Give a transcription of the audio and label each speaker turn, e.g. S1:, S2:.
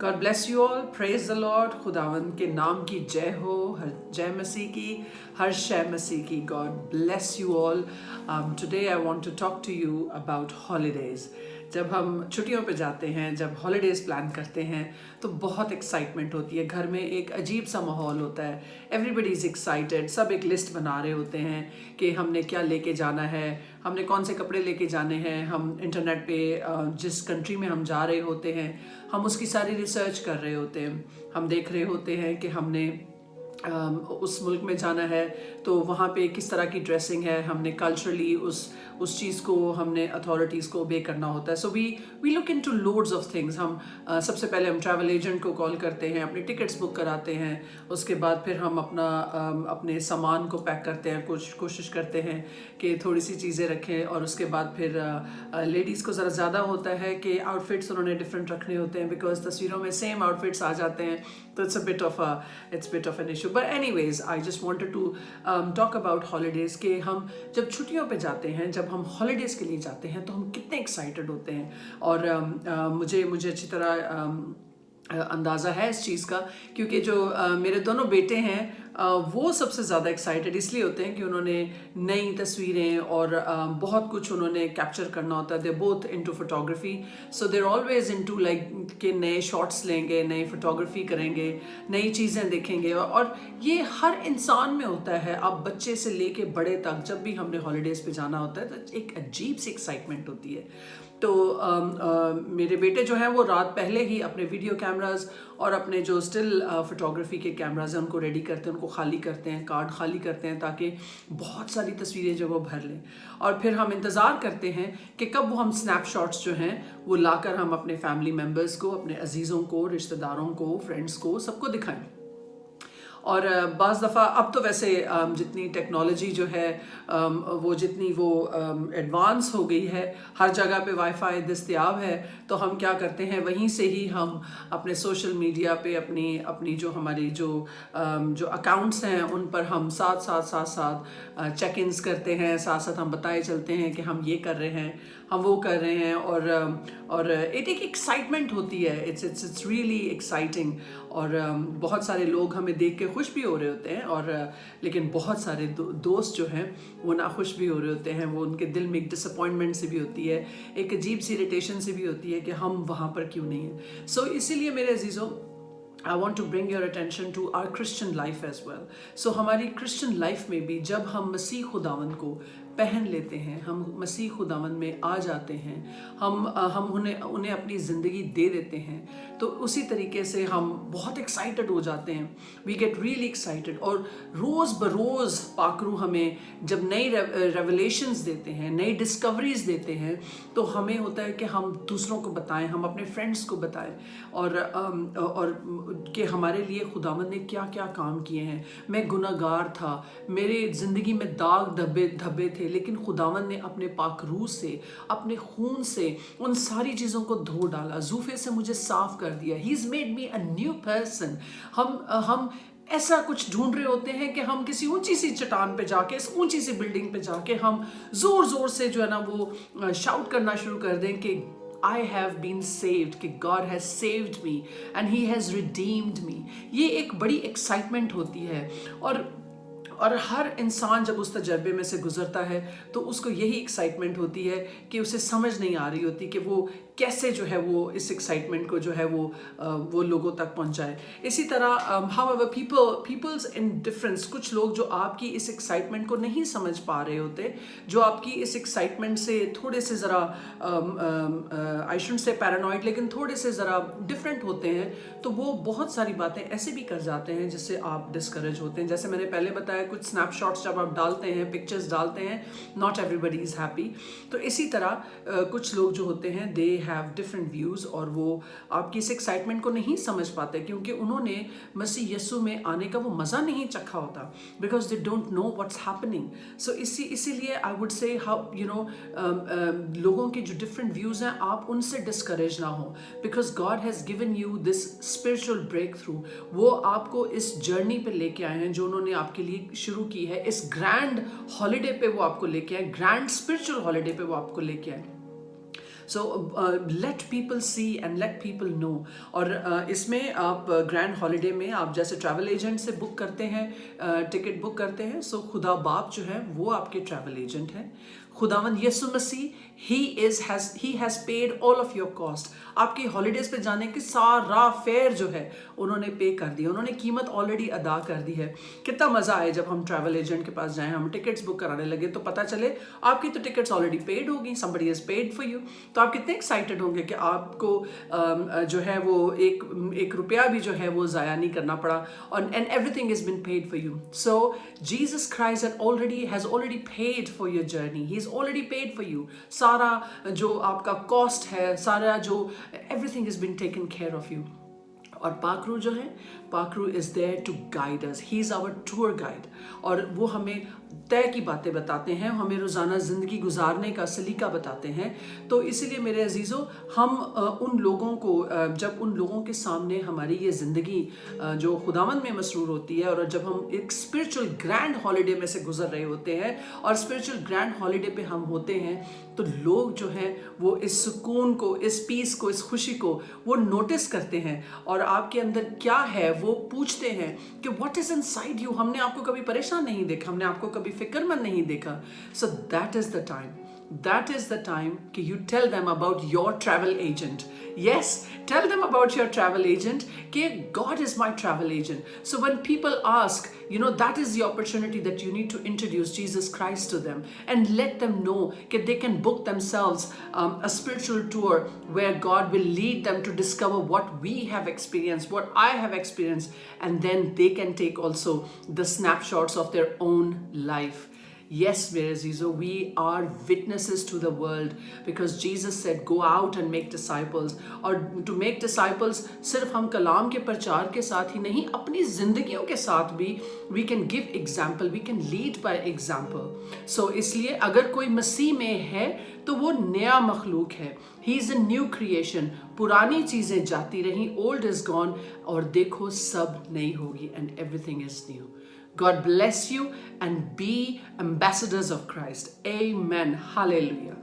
S1: God bless you all. Praise the Lord. खुदावंद के नाम की जय हो. हर जय मसीह की, हर शय मसीह की. God bless you all. Today I want to talk to you about holidays. जब हम छुट्टियों पे जाते हैं, जब हॉलीडेज़ प्लान करते हैं तो बहुत एक्साइटमेंट होती है. घर में एक अजीब सा माहौल होता है. Everybody is excited. सब एक लिस्ट बना रहे होते हैं कि हमने क्या लेके जाना है, हमने कौन से कपड़े लेके जाने हैं. हम इंटरनेट पे जिस कंट्री में हम जा रहे होते हैं हम उसकी सारी रिसर्च कर रहे होते हैं. हम देख रहे होते हैं कि हमने उस मुल्क में जाना है तो वहाँ पे किस तरह की ड्रेसिंग है. हमने कल्चरली उस चीज़ को हमने अथॉरिटीज़ को ओबे करना होता है. So we look into loads of things. हम सबसे पहले हम ट्रैवल एजेंट को कॉल करते हैं, अपनी टिकट्स बुक कराते हैं. उसके बाद फिर हम अपने सामान को पैक करते हैं. कोशिश करते हैं कि थोड़ी सी चीज़ें रखें. और उसके बाद फिर लेडीज़ को ज़रा ज़्यादा होता है कि आउटफिट्स उन्होंने डिफरेंट रखने होते हैं बिकॉज तस्वीरों में सेम आउटफिट्स आ जाते हैं. तो it's bit of an issue. But anyways, I just wanted to talk about holidays कि हम जब छुट्टियों पे जाते हैं, जब हम holidays के लिए जाते हैं तो हम कितने excited होते हैं. और मुझे अच्छी तरह अंदाज़ा है इस चीज़ का क्योंकि जो मेरे दोनों बेटे हैं वो सबसे ज़्यादा एक्साइटेड इसलिए होते हैं कि उन्होंने नई तस्वीरें और बहुत कुछ उन्होंने कैप्चर करना होता है. They both into photography, so there always into like कि नए शॉट्स लेंगे, नई फोटोग्राफी करेंगे, नई चीज़ें देखेंगे. और ये हर इंसान में होता है. अब बच्चे से लेके बड़े तक जब भी हमने हॉलीडेज़ पे जाना होता है तो एक अजीब सी एक्साइटमेंट होती है. तो मेरे बेटे जो हैं वो रात पहले ही अपने वीडियो कैमराज और अपने जो स्टिल फोटोग्राफी के कैमराज हैं उनको रेडी करते हैं, उनको खाली करते हैं, कार्ड खाली करते हैं ताकि बहुत सारी तस्वीरें जो वो भर लें. और फिर हम इंतज़ार करते हैं कि कब वो हम स्नैपशॉट्स जो हैं वो लाकर हम अपने फैमिली मेम्बर्स को, अपने अजीज़ों को, रिश्तेदारों को, फ्रेंड्स को, सबको दिखाएं. और बाज़ दफ़ा अब तो वैसे जितनी टेक्नोलॉजी जो है वो जितनी वो एडवांस हो गई है, हर जगह पे वाईफाई दस्तयाब है. तो हम क्या करते हैं वहीं से ही हम अपने सोशल मीडिया पे अपनी जो हमारी जो अकाउंट्स हैं उन पर हम साथ चेक इन्स करते हैं. साथ साथ हम बताए चलते हैं कि हम ये कर रहे हैं, हम वो कर रहे हैं. और एक एक्साइटमेंट होती है. It's really exciting. और बहुत सारे लोग हमें देख के खुश भी हो रहे होते हैं और लेकिन बहुत सारे दोस्त जो हैं वो नाखुश भी हो रहे होते हैं. वो उनके दिल में एक डिसअपॉइंटमेंट से भी होती है, एक अजीब सी इरिटेशन से भी होती है कि हम वहाँ पर क्यों नहीं हैं. सो इसीलिए मेरे अजीज़ों, I want to bring your attention to our Christian life as well. So हमारी Christian life में भी जब हम मसीह खुदावंद को पहन लेते हैं, हम मसीह खुदावंद में आ जाते हैं, हम उन्हें अपनी ज़िंदगी दे देते हैं, तो उसी तरीके से हम बहुत एक्साइटेड हो जाते हैं. We get really excited. और रोज़ बरोज़ पाकरू हमें जब नई रेवलेशंस देते हैं, नई डिस्कवरीज देते हैं, तो हमें होता है कि हम दूसरों को बताएं, हम अपने फ्रेंड्स को बताएं और कि हमारे लिए खुदावंद ने क्या क्या काम किए हैं. मैं गुनहगार था, मेरे ज़िंदगी में दाग धब्बे थे, लेकिन खुदावंद ने अपने पाक रूह से, अपने खून से उन सारी चीज़ों को धो डाला, जूफे से मुझे साफ कर दिया. He is made me a new person. हम ऐसा कुछ ढूंढ रहे होते हैं कि हम किसी ऊंची सी चट्टान पे जाके, इस ऊंची सी बिल्डिंग पे जाके हम ज़ोर से जो है ना वो शाउट करना शुरू कर दें कि I have been saved, कि God has saved me and He has redeemed me. ये एक बड़ी एक्साइटमेंट होती है. और हर इंसान जब उस तजर्बे में से गुजरता है तो उसको यही एक्साइटमेंट होती है कि उसे समझ नहीं आ रही होती कि वो कैसे जो है वो इस एक्साइटमेंट को जो है वो लोगों तक पहुंचाए. इसी तरह however people's indifference, कुछ लोग जो आपकी इस एक्साइटमेंट को नहीं समझ पा रहे होते, जो आपकी इस एक्साइटमेंट से थोड़े से ज़रा आई शुडंट से पैरानॉइड, लेकिन थोड़े से ज़रा डिफरेंट होते हैं, तो वो बहुत सारी बातें ऐसे भी कर जाते हैं जिससे आप डिस्करेज होते हैं. जैसे मैंने पहले बताया, कुछ स्नैपशॉट्स जब आप डालते हैं, पिक्चर्स डालते हैं, नॉट एवरीबडी इज़ हैप्पी. तो इसी तरह कुछ लोग जो होते हैं दे हैव डिफरेंट व्यूज़ और वो आपकी इस एक्साइटमेंट को नहीं समझ पाते क्योंकि उन्होंने मसीह यीशु में आने का वो मज़ा नहीं चखा होता, because they don't know what's happening. So इसीलिए आई वुड से हाउ लोगों के जो डिफरेंट व्यूज़ हैं आप उनसे डिस्करेज ना हो, because God has given you this spiritual breakthrough. वो आपको इस जर्नी पे लेके आए हैं जो उन्होंने आपके लिए शुरू की है. इस ग्रैंड हॉलीडे पे वो आपको लेके आए, ग्रैंड स्पिरिचुअल हॉलीडे पे वो आपको लेके आए. So let people see and let people know. और इसमें आप ग्रैंड हॉलीडे में आप जैसे ट्रैवल एजेंट से बुक करते हैं, टिकट बुक करते हैं, सो खुदा बाप जो है वो आपके ट्रैवल एजेंट हैं. खुदावन यीशु मसीह he has paid all of your cost. आपकी हॉलीडेज पे जाने की सारा फेयर जो है उन्होंने पे कर दिया, उन्होंने कीमत ऑलरेडी अदा कर दी है. कितना मजा आए जब हम ट्रैवल एजेंट के पास जाएं, हम टिकट्स बुक कराने लगे तो पता चले आपकी तो टिकट्स ऑलरेडी पेड होगी, somebody has paid for you. तो आप कितने एक्साइटेड होंगे कि आपको जो है वो एक रुपया भी जो है वो ज़ाया नहीं करना पड़ा, और and everything is been paid for you. So Jesus Christ has already paid for your journey. He has already paid for you. सारा जो आपका कॉस्ट है, सारा जो everything has been taken care of you. और पाखरू जो है, Pakhru is there to guide us. He is our tour guide, और वो हमें तय की बातें बताते हैं, हमें रोज़ाना ज़िंदगी गुजारने का सलीका बताते हैं. तो इसीलिए मेरे अजीज़ों, हम उन लोगों को जब उन लोगों के सामने हमारी ये ज़िंदगी जो खुदावंद में मसरूर होती है, और जब हम एक स्पिरिचुअल ग्रैंड हॉलीडे में से गुजर रहे होते हैं और स्पिरिचुअल ग्रैंड हॉलीडे पे हम होते हैं, तो लोग जो हैं वो इस सुकून को, इस पीस को, इस खुशी को वो नोटिस करते हैं, और आपके अंदर क्या है वो पूछते हैं कि व्हाट इज इनसाइड यू. हमने आपको कभी परेशान नहीं देखा, हमने आपको कभी फिक्रमंद नहीं देखा. So that is the time, that is the time कि you tell them about your travel agent. Yes, tell them about your travel agent कि God is my travel agent. So when people ask, that is the opportunity that you need to introduce Jesus Christ to them and let them know that they can book themselves a spiritual tour where God will lead them to discover what we have experienced, what I have experienced, and then they can take also the snapshots of their own life. Yes, mere azizo, we are witnesses to the world because Jesus said go out and make disciples. और to make disciples सिर्फ हम कलाम के प्रचार के साथ ही नहीं, अपनी जिंदगियों के साथ भी we can give example, we can lead by example. So इसलिए अगर कोई मसीह में है तो वो नया मखलूक है. He is a new creation. पुरानी चीज़ें जाती रहीं, old is gone, और देखो सब नई होगी, and everything is new. God bless you and be ambassadors of Christ. Amen. Hallelujah.